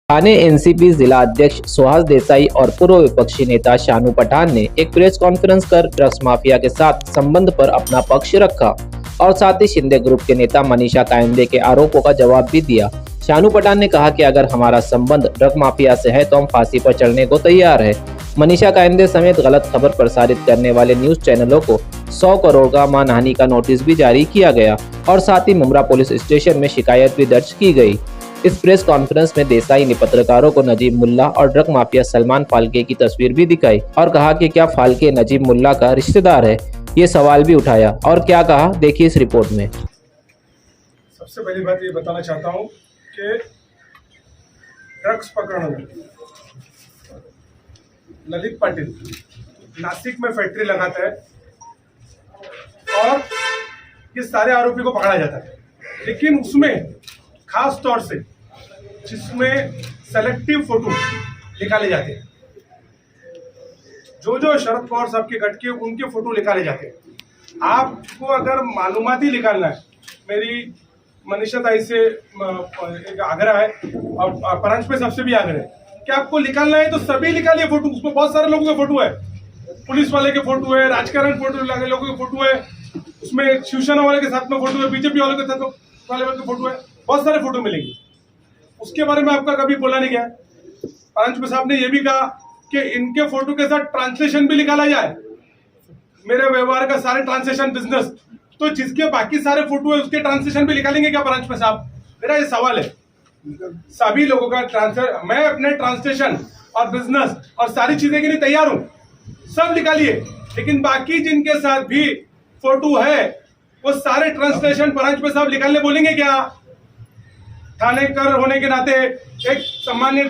थाने NCP जिला अध्यक्ष सुहास देसाई और पूर्व विपक्षी नेता शानू पठान ने एक प्रेस कॉन्फ्रेंस कर ड्रग्स माफिया के साथ संबंध पर अपना पक्ष रखा और साथ ही शिंदे ग्रुप के नेता मनीषा कायंदे के आरोपों का जवाब भी दिया। शानू पठान ने कहा कि अगर हमारा संबंध ड्रग माफिया से है तो हम फांसी पर चढ़ने को तैयार है। मनीषा कायंदे समेत गलत खबर प्रसारित करने वाले न्यूज चैनलों को 100 करोड़ का मानहानि का नोटिस भी जारी किया गया और साथ ही मुमरा पुलिस स्टेशन में शिकायत भी दर्ज की गई। इस प्रेस कॉन्फ्रेंस में देसाई ने पत्रकारों को नजीब मुल्ला और ड्रग माफिया सलमान फाल्के की तस्वीर भी दिखाई और कहा कि क्या फाल्के नजीब मुल्ला का रिश्तेदार है, ये सवाल भी उठाया और क्या कहा देखिए इस रिपोर्ट में। सबसे पहली बात ये बताना चाहता हूँ कि ड्रग्स प्रकरण में ललित पाटिल नासिक में फैक्ट्री लगाता है और ये सारे आरोपी को पकड़ा जाता है, लेकिन उसमें खास तौर से जिसमें सेलेक्टिव फोटो निकाले जाते हैं, जो शरद पवार साहब के गट के उनके फोटो निकाले जाते हैं। आपको अगर मालूमाती निकालना है, मेरी मनीषा ताई से एक आग्रह है और परांश पे सबसे भी आग्रह है कि आपको निकालना है तो सभी निकालिए फोटो। उसमें बहुत सारे लोगों के फोटो है, पुलिस वाले के फोटो है, राजकारण फोटो लोगों के फोटो है, उसमें शिवसेना वाले के साथ में फोटो है, बीजेपी वाले के साथ वाले के फोटो है, बहुत सारे फोटो मिलेंगे। उसके बारे में आपका कभी बोला नहीं गया। परांश साहब ने यह भी कहा कि इनके फोटो के साथ ट्रांसलेशन भी निकाला जाए, मेरे व्यवहार का सारे ट्रांसलेशन बिजनेस, तो जिसके बाकी सारे फोटो है उसके ट्रांसलेशन भी निकालेंगे क्या परांश साहब? मेरा ये सवाल है। सभी लोगों का मैं अपने ट्रांसलेशन और बिजनेस और सारी चीजें के लिए तैयार हूं, सब निकालिए, लेकिन बाकी जिनके साथ भी फोटो है वो सारे ट्रांसलेशन परांश साहब निकालने बोलेंगे क्या? थानेकर होने के नाते, एक सम्मान्य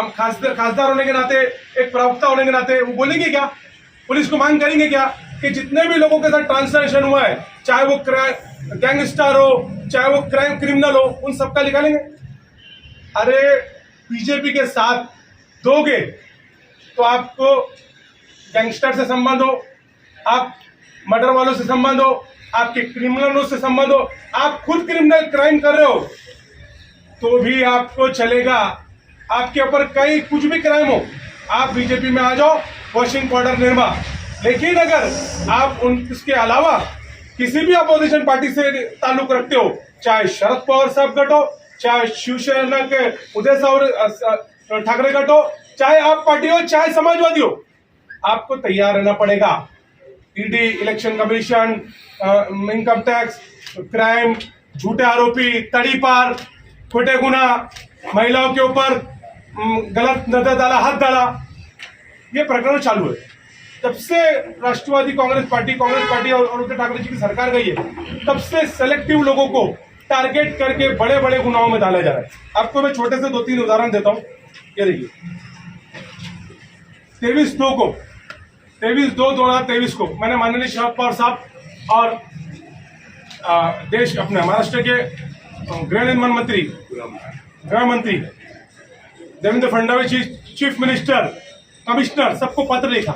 खासदार होने के नाते, एक प्रवक्ता होने के नाते वो बोलेंगे क्या? पुलिस को मांग करेंगे क्या कि जितने भी लोगों के साथ ट्रांसलेशन हुआ है, चाहे वो गैंगस्टर हो, चाहे वो क्राइम क्रिमिनल हो, उन सबका निकालेंगे? अरे बीजेपी के साथ दोगे तो आपको गैंगस्टर से संबंध हो, आप मर्डर वालों से संबंध हो, आपके क्रिमिनलों से संबंध हो, आप खुद क्रिमिनल क्राइम कर रहे हो तो भी आपको चलेगा। आपके ऊपर कई कुछ भी क्राइम हो, आप बीजेपी में आ जाओ, वॉशिंग पाउडर निर्मा। लेकिन अगर आप इसके अलावा किसी भी अपोजिशन पार्टी से ताल्लुक रखते हो, चाहे शरद पवार साहब गट हो, चाहे शिवसेना के उदय ठाकरे गट हो, चाहे आप पार्टी हो, चाहे समाजवादी हो, आपको तैयार रहना पड़ेगा। ED, election commission, income tax, crime, झूठे आरोपी, तड़ीपार, खोटे गुना, महिलाओं के ऊपर गलत नजर डाला, हाथ डाला, ये प्रकरण चालू है। जब से राष्ट्रवादी कांग्रेस पार्टी और उद्धव ठाकरे जी की सरकार गई है, तब से सेलेक्टिव लोगों को टारगेट करके बड़े बड़े गुनाहों में डाला जा रहा है। आपको मैं छोटे से 2-3 उदाहरण देता हूं। ये देखिए, 23/2/2023 को मैंने माननीय शरद पवार साहब और देश अपने महाराष्ट्र के गृह मंत्री देवेंद्र फडणवीस जी, चीफ मिनिस्टर, कमिश्नर, सबको पत्र लिखा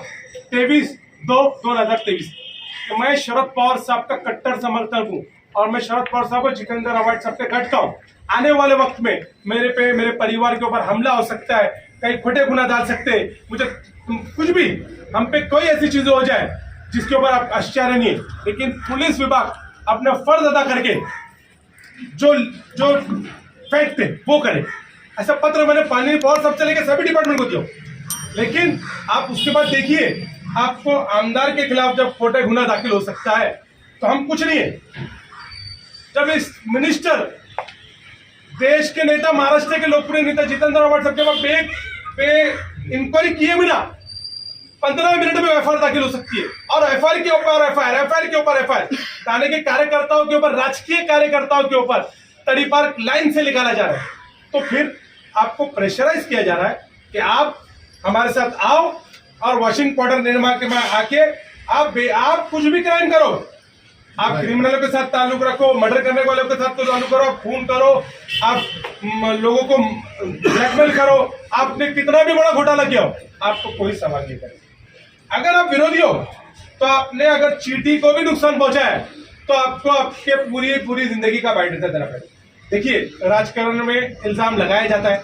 23/2/2023। तो मैं शरद पवार साहब का कट्टर समर्थक हूं और मैं शरद पवार साहब को जितेंद्र अवार्ड सबसे घटता हूं। आने वाले वक्त में मेरे पे, मेरे परिवार के ऊपर हमला हो सकता है, कहीं खोटे गुना डाल सकते हैं, मुझे कुछ भी, हम पे कोई ऐसी चीजें हो जाए जिसके ऊपर आप आश्चर्य नहीं है, लेकिन पुलिस विभाग अपना फर्ज अदा करके जो फैक्ट थे वो करे। ऐसा पत्र मैंने पानी पवार साहब से लेकर सभी डिपार्टमेंट को दिया, लेकिन आप उसके बाद देखिए, आपको आमदार के खिलाफ जब खोटे गुना दाखिल हो सकता है तो हम कुछ नहीं है। जब इस मिनिस्टर, देश के नेता, महाराष्ट्र के लोकप्रिय नेता जितेंद्र अवार्ड सबके पास इंक्वायरी किए बिना 15 मिनट में एफआईआर दाखिल हो सकती है, और एफआईआर के ऊपर एफआईआर थाने के कार्यकर्ताओं के ऊपर, राजकीय कार्यकर्ताओं के ऊपर तड़ीपार लाइन से निकाला जा रहा है। तो फिर आपको प्रेशराइज किया जा रहा है कि आप हमारे साथ आओ और वॉशिंग पाउडर निर्मा के में आके आप कुछ भी क्राइम करो, आप क्रिमिनलों के साथ ताल्लुक रखो, मर्डर करने वालों के साथ ताल्लुक करो, आप खून करो, आप लोगों को ब्लैकमेल करो, आपने कितना भी बड़ा घोटाला किया हो, आपको कोई सवाल नहीं करेगा। अगर आप विरोधी हो तो आपने अगर चीटी को भी नुकसान पहुंचा है तो आपको आपके पूरी जिंदगी का बायोडेटा देना पड़ेगा। देखिए, राजकारण में इल्जाम लगाया जाता है,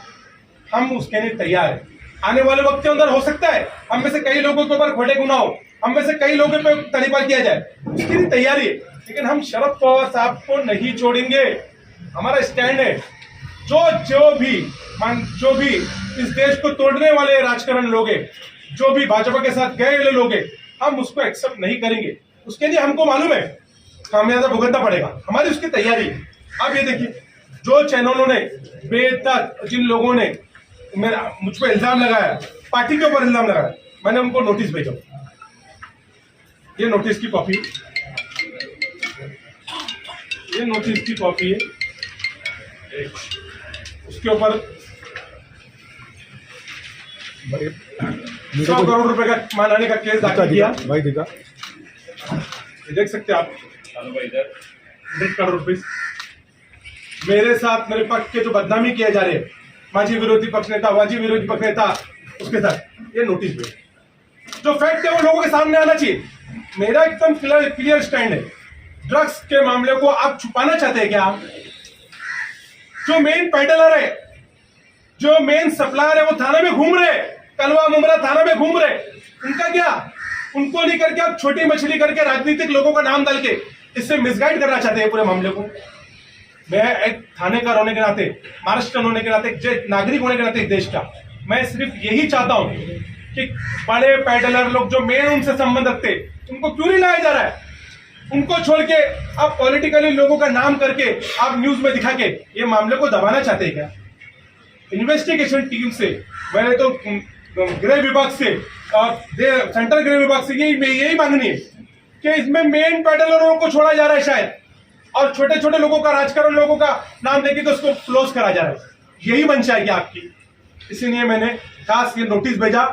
हम उसके लिए तैयार हैं। आने वाले वक्त के अंदर हो सकता है हम में से कई लोगों के ऊपर खोटे गुनाह हो, हम में से कई लोगों पे तलीबा किया जाए, उसकी भी तैयारी है। लेकिन हम शरद पवार साहब को नहीं छोड़ेंगे। हमारा स्टैंड है जो भी इस देश को तोड़ने वाले राजकारण लोग हैं, जो भी भाजपा के साथ गए हुए लोग हैं, हम उसको एक्सेप्ट नहीं करेंगे। उसके लिए हमको मालूम है खामियाजा भुगतना पड़ेगा, हमारी उसकी तैयारी है। अब ये देखिए, जो चैनलों ने बेतक जिन लोगों ने मुझ पर इल्जाम लगाया, पार्टी के ऊपर इल्जाम लगाया, मैंने उनको नोटिस भेजा। ये नोटिस की कॉपी, ये नोटिस की कॉपी है। उसके ऊपर 100 करोड़ रुपए का मानहानि का केस दाखिल किया। भाई दिखा, ये देख सकते हैं आप, 100 करोड़ रुपए मेरे साथ, मेरे पक्ष के जो बदनामी किए जा रहे हैं, माजी विरोधी पक्ष नेता, वाजी विरोधी पक्ष नेता, उसके साथ ये नोटिस पे जो फैक्ट है वो लोगों के सामने आना चाहिए। मेरा एकदम क्लियर स्टैंड है। ड्रग्स के मामले को आप छुपाना चाहते हैं क्या? जो मेन पेडलर है, जो मेन सप्लायर है, वो थाना में घूम रहे, कलवा मुमरा थाना में घूम रहे, उनका क्या? उनको नहीं करके आप छोटी मछली करके राजनीतिक लोगों का नाम डाल के इससे मिसगाइड करना चाहते हैं पूरे मामले को। मैं एक थानेदार होने के नाते, महाराष्ट्र होने के नाते, एक नागरिक होने के नाते देश का, मैं सिर्फ यही चाहता हूं कि बड़े पैडलर लोग जो मेन उनसे संबंध रखते, उनको क्यों नहीं लाया जा रहा है? उनको छोड़ के आप पॉलिटिकली लोगों का नाम करके आप न्यूज में दिखा के ये मामले को दबाना चाहते हैं क्या? इन्वेस्टिगेशन टीम से, मैंने तो गृह विभाग से और सेंट्रल गृह विभाग से यही मांगनी है कि इसमें मेन पैडलरों को छोड़ा जा रहा है शायद, और छोटे छोटे लोगों का, राजकारण लोगों का नाम लेके तो उसको क्लोज करा जा रहा है। यही मंशा है क्या आपकी? इसीलिए मैंने खास ये नोटिस भेजा,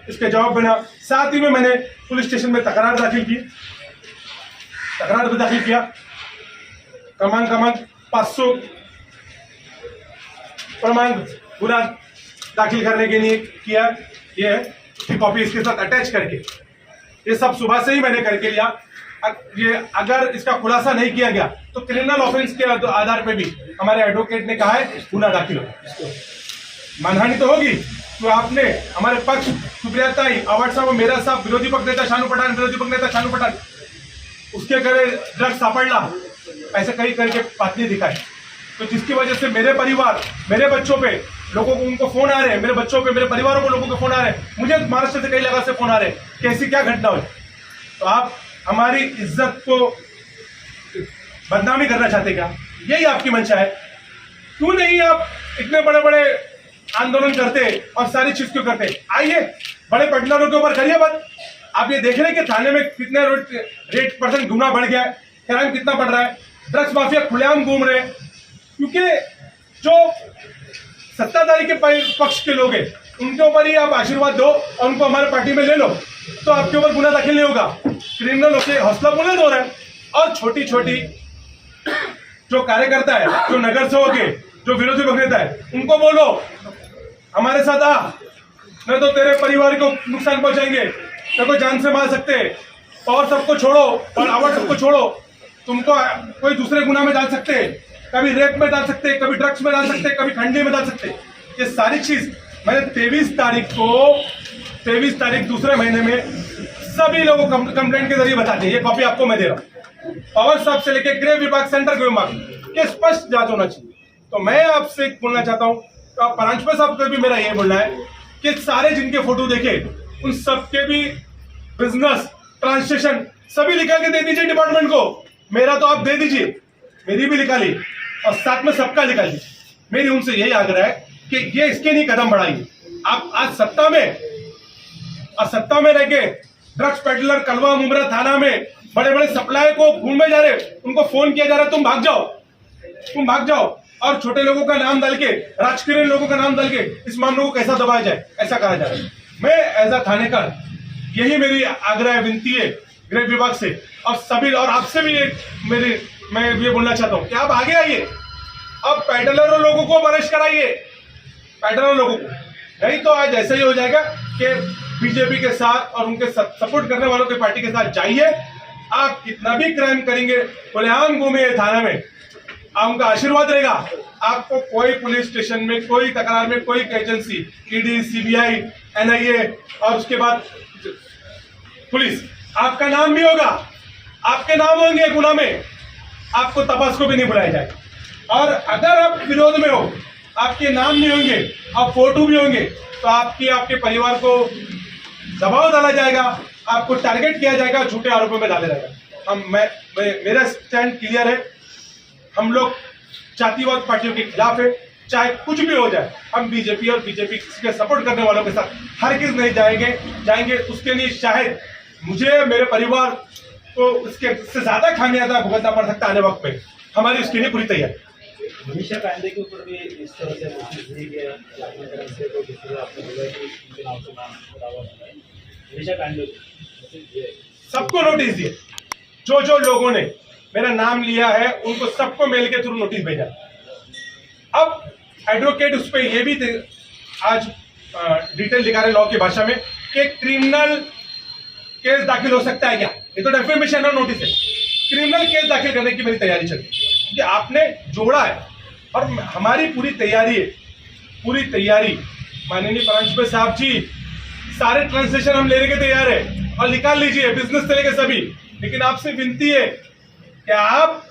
इसके जवाब बना। साथ ही में मैंने पुलिस स्टेशन में तकरार दाखिल किया। क्रमांक 500 प्रमाण पूरा दाखिल करने के लिए किया। ये है उसकी कॉपी इसके साथ अटैच करके, ये सब सुबह से ही मैंने करके लिया। ये अगर इसका खुलासा नहीं किया गया तो क्रिमिनल ऑफेंस के आधार पे भी हमारे एडवोकेट ने कहा है गुना दाखिल हो। मानहानि तो होगी, तो आपने हमारे पक्ष सुप्रिया ताई, अवार्ड साहब, मेरा साहब, विरोधी पक्ष नेता शानू पठान, उसके करे ड्रग्स सापड़ला, ऐसे कई करके बातचीत दिखाई, तो जिसकी वजह से मेरे परिवार, मेरे बच्चों पे लोगों को, उनको फोन आ रहे हैं, मेरे बच्चों पे, मेरे परिवारों को लोगों के फोन आ रहे हैं, मुझे महाराष्ट्र से कई जगह से फोन आ रहे हैं कि ऐसी क्या घटना हुई। तो आप हमारी इज्जत को बदनामी करना चाहते क्या? यही आपकी मंशा है? क्यों नहीं आप इतने बड़े बड़े आंदोलन करते और सारी चीज क्यों करते? आइए बड़े पेडलरों के ऊपर करिए बात। आप ये देख रहे हैं कि थाने में कितने रेट परसेंट गुना बढ़ गया है, क्राइम कितना बढ़ रहा है, ड्रग्स माफिया खुलेआम घूम रहे हैं। क्योंकि जो सत्ताधारी के पक्ष के लोग हैं, उनके ऊपर ही आप आशीर्वाद दो और उनको हमारे पार्टी में ले लो, तो आपके ऊपर गुना दाखिल नहीं होगा। क्रिमिनल के हौसला बुलंद हो रहा है। और छोटी छोटी जो कार्यकर्ता है, जो नगर सेवक है, जो विरोधी पक्ष नेता है, उनको बोलो हमारे साथ आ, नहीं तो तेरे परिवार को नुकसान पहुंचाएंगे, तेरे को जान से मार सकते हैं। और सबको छोड़ो, और अवार्ड सबको छोड़ो, तुमको कोई दूसरे गुना में डाल सकते हैं, कभी रेप में डाल सकते हैं, कभी ड्रग्स में डाल सकते हैं, कभी खंडे में डाल सकते हैं। ये सारी चीज मैंने 23 तारीख दूसरे महीने में सभी लोगों को कंप्लेंट के जरिए बताते हैं। ये कॉपी आपको मैं दे रहा हूँ। पवार साहब से लेकर गृह विभाग, सेंट्रल गृह विभाग, ये स्पष्ट जांच होना चाहिए। तो मैं आपसे बोलना चाहता हूँ, तो परांजपे साहब को भी मेरा ये बोलना है कि सारे जिनके फोटो देखे, उन सबके भी बिजनेस ट्रांसलेशन सभी निकाल के दे दीजिए डिपार्टमेंट को। मेरा तो आप दे दीजिए, मेरी भी निकाली, और साथ में सबका निकाल दीजिए। मेरी उनसे यही आग्रह है कि ये इसके नहीं कदम बढ़ाइए। आप आज सत्ता में रह के ड्रग्स पेडलर कलवा मुमरा थाना में बड़े बड़े सप्लाई को घूमे जा रहे, उनको फोन किया जा रहा है तुम भाग जाओ, और छोटे लोगों का नाम डाल के, राजकीय लोगों का नाम डाल के इस मामले को कैसा दबाया जाए, ऐसा कहा जा रहा है। मैं एज अ थानेदार, यही मेरी आग्रह विनती है गृह विभाग से और सभी, और आपसे भी मैं ये बोलना चाहता हूँ कि आप आगे आइए, अब पैडलर लोगों को अरेस्ट कराइए, पैडलर लोगों को। नहीं तो आज ऐसा ही हो जाएगा कि बीजेपी के साथ और उनके सपोर्ट करने वालों के पार्टी के साथ जाइए, आप कितना भी क्राइम करेंगे, खुलेआम घूमिए थाना में, आप उनका आशीर्वाद रहेगा। आपको कोई पुलिस स्टेशन में, कोई तकरार में, कोई एजेंसी, ईडी, सीबीआई, एनआईए और उसके बाद पुलिस, आपका नाम भी होगा, आपके नाम होंगे गुना में, आपको तपास को भी नहीं बुलाया जाएगा। और अगर आप विरोध में हो, आपके नाम नहीं होंगे और फोटो भी होंगे, तो आपके परिवार को दबाव डाला जाएगा, आपको टारगेट किया जाएगा, झूठे आरोपों में डाला जाएगा। मेरा स्टैंड क्लियर है। हम लोग जातिवाद पार्टियों के खिलाफ है, चाहे कुछ भी हो जाए। हम बीजेपी और बीजेपी के सपोर्ट करने वालों के साथ हरगिज़ नहीं जाएंगे। उसके लिए शायद मुझे, मेरे परिवार को इससे ज्यादा खामियाजा भुगतना पड़ सकता है आने वक्त में। हमारी उसके लिए पूरी तैयारी। मनीषा पांडे के ऊपर भी इस तरह से नोटिस दी गया अपने तरफ से, तो जिस तरह आपने बोला कि उनके नाम से नाम दावा हुआ है, मनीषा पांडे सबको नोटिस दिए। जो लोगों ने मेरा नाम लिया है उनको सबको मेल के थ्रू नोटिस भेजा। अब एडवोकेट उस पर यह भी आज डिटेल दिखा रहे लॉ की भाषा में कि क्रिमिनल केस दाखिल हो सकता है क्या। ये तो डेफेमेशन और नोटिस है। क्रिमिनल केस दाखिल करने की मेरी तैयारी चल रही है, क्योंकि आपने जोड़ा है और हमारी पूरी तैयारी माननीय प्रांशुपाल साहब जी, सारे ट्रांसलेशन हम लेने के तैयार है और निकाल लीजिए, बिजनेस से लेकर सभी। लेकिन आपसे विनती है कि आप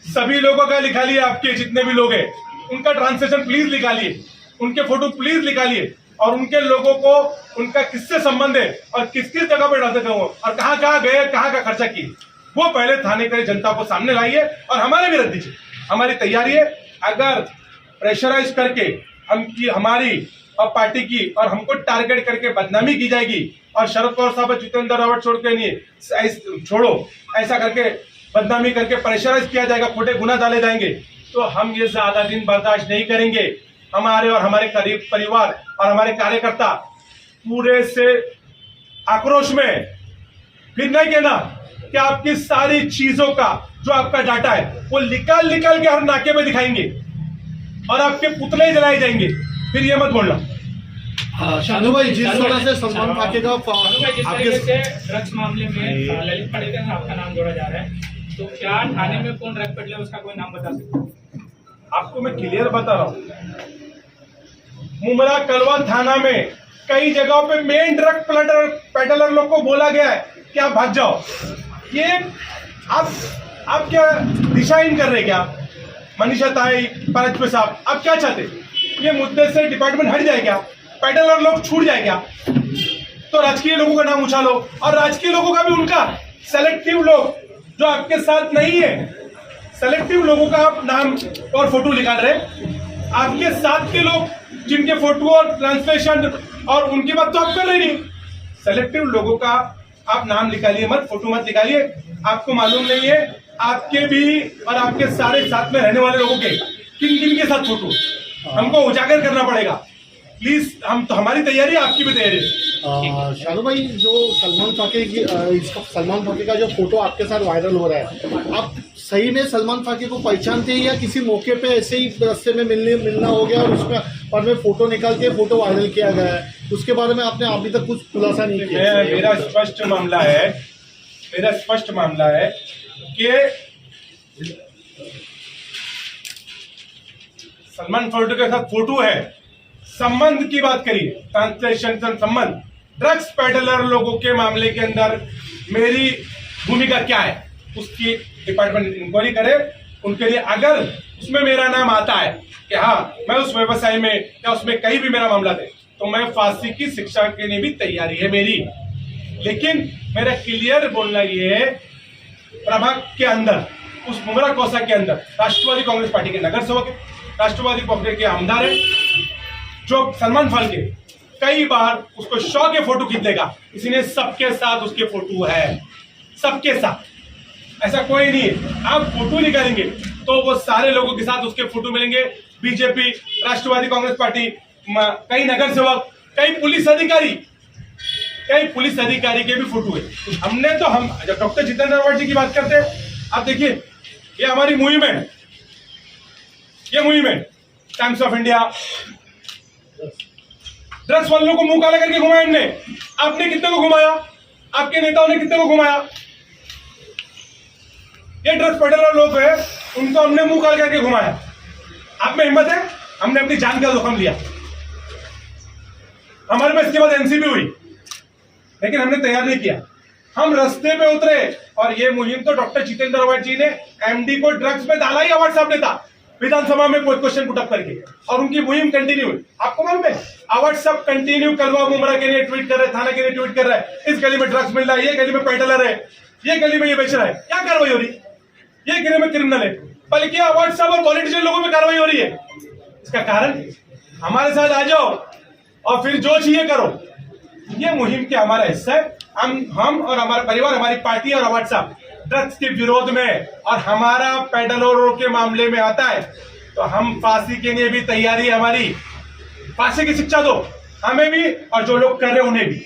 सभी लोगों का निकालिए, आपके जितने भी लोग हैं उनका ट्रांसलेशन प्लीज निकालिए, उनके फोटो प्लीज निकालिए और उनके लोगों को उनका किससे संबंध है और किस किस जगह पर ट्रांसफर करूँ और कहाँ कहाँ गए, कहाँ का खर्चा किए, वो पहले थाने के जनता को सामने लाइए और हमारे भी रख दीजिए। हमारी तैयारी है। अगर प्रेशराइज करके हमारी और पार्टी की और हमको टारगेट करके बदनामी की जाएगी और शरद पवार साहब जितेंद्र रावत छोड़ के नहीं छोड़ो ऐसा करके बदनामी करके प्रेशराइज किया जाएगा, खोटे गुना डाले जाएंगे, तो हम ये ज्यादा दिन बर्दाश्त नहीं करेंगे। हमारे और हमारे करीब परिवार और हमारे कार्यकर्ता पूरे से आक्रोश में फिर नहीं कहना कि आपकी सारी चीजों का जो आपका डाटा है वो निकाल के हर नाके में दिखाएंगे और आपके पुतले जलाए जाएंगे। फिर ये मत बोलना। शानू भाई, जिस तरह से सलमान फाके का आपके ड्रग्स मामले में ललित पाडेकर में आपका नाम जोड़ा जा रहा है, तो क्या थाने में कौन ड्रग पेडलर उसका कोई नाम बता सकते हैं? आपको मैं क्लियर बता रहा हूं, मुमरा कलवा थाना में कई जगहों पे मेन ड्रग पेडलर लोग को बोला गया है कि आप भाग जाओ। ये आप क्या दिशाहीन कर रहे क्या? मनीषा ताई, प्रांशुपाल साहब, आप क्या चाहते? ये मुद्दे से डिपार्टमेंट हट जाए क्या? पेडलर लोग छूट जाए क्या? तो राजकीय लोगों का नाम उछालो और राजकीय लोगों का भी उनका सेलेक्टिव लोग जो आपके साथ नहीं है, सेलेक्टिव लोगों का आप नाम और फोटो निकाल रहे। आपके साथ के लोग जिनके फोटो और ट्रांसलेशन और उनकी बात तो आप कर रहे नहीं। सेलेक्टिव लोगों का आप नाम निकालिए मत, फोटो मत निकालिए। आपको मालूम नहीं है आपके भी और आपके सारे साथ में रहने वाले लोगों के किन किन के साथ फोटो हमको उजागर करना पड़ेगा। प्लीज, हम तो हमारी तैयारी है, आपकी भी तैयारी है। शानू भाई, जो सलमान फाके का जो फोटो आपके साथ वायरल हो रहा है, आप सही में सलमान फाके को पहचानते हैं या किसी मौके पे ऐसे ही रास्ते में मिलना हो गया और उसका और में फोटो निकाल के फोटो वायरल किया गया है? उसके बारे में आपने अभी तक कुछ खुलासा नहीं किया। मेरा स्पष्ट मामला है कि सलमान फाके के साथ फोटो है। संबंध की बात करिए, ट्रांसलेशन संबंध, ड्रग्स पेडलर लोगों के मामले के अंदर मेरी भूमिका क्या है उसकी डिपार्टमेंट इंक्वायरी करे। उनके लिए अगर उसमें मेरा नाम आता है कि हाँ मैं उस व्यवसाय में या उसमें कहीं भी मेरा मामला दे, तो मैं फांसी की शिक्षा के लिए भी तैयारी है मेरी। लेकिन मेरा क्लियर बोलना ये है, प्रभाग के अंदर, उस मुमरा कोसा के अंदर राष्ट्रवादी कांग्रेस पार्टी के नगर सेवक है, राष्ट्रवादी कांग्रेस के आमदार है, जो सलमान फाके कई बार उसको शौ के फोटो खींच देगा, इसलिए सबके साथ उसके फोटो है, सबके साथ, ऐसा कोई नहीं है। आप फोटो निकालेंगे तो वो सारे लोगों के साथ उसके फोटो मिलेंगे। बीजेपी, राष्ट्रवादी कांग्रेस पार्टी, कई नगर सेवक, कई पुलिस अधिकारी के भी फोटो है। हमने तो हम जब डॉक्टर जितेंद्र रावत जी की बात करते हैं, आप देखिए ये हमारी मुहिम है, ये मुहिम है टाइम्स ऑफ इंडिया। ड्रग्स वालों को मुंह काला करके घुमाया हमने। आपने कितने को घुमाया? आपके नेताओं ने कितने को घुमाया? ये ड्रग्स पेडलर लोग हैं, उनको हमने मुंह काला करके घुमाया। आप में हिम्मत है? हमने अपनी जान का जोखिम लिया, हमारे में इसके बाद एनसीबी हुई, लेकिन हमने तैयार नहीं किया। हम रास्ते पे उतरे और ये मुहिम तो डॉक्टर जितेंद्र अवार्ड जी ने एमडी को ड्रग्स में डाला ही अवार्ड साहब ने था विधानसभा में क्वेश्चन पुटअप करके, और उनकी मुहिम कंटिन्यू हुई। आपको मालूम है अवार्ड साहब कंटिन्यू कलवा मुमरा के लिए ट्वीट कर रहे, थाना के लिए ट्वीट कर रहे हैं, इस गली में ड्रग्स मिल रहा है, ये गली में पेडलर है, ये गली में ये बेच रहा है। क्या कार्रवाई हो रही? ये गली में क्रिमिनल है, बल्कि अवार्ड साहब और पॉलिटिशियन लोगों में कार्रवाई हो रही है। इसका कारण हमारे साथ आ जाओ और फिर जो चाहिए करो। ये मुहिम के हमारा हिस्सा है। हम और हमारा परिवार, हमारी पार्टी और अवार्ड साहब ड्रग्स के विरोध में, और हमारा पेडलरों के मामले में आता है तो हम फांसी के लिए भी तैयारी है हमारी। फांसी की शिक्षा दो हमें भी और जो लोग कर रहे हैं उन्हें भी।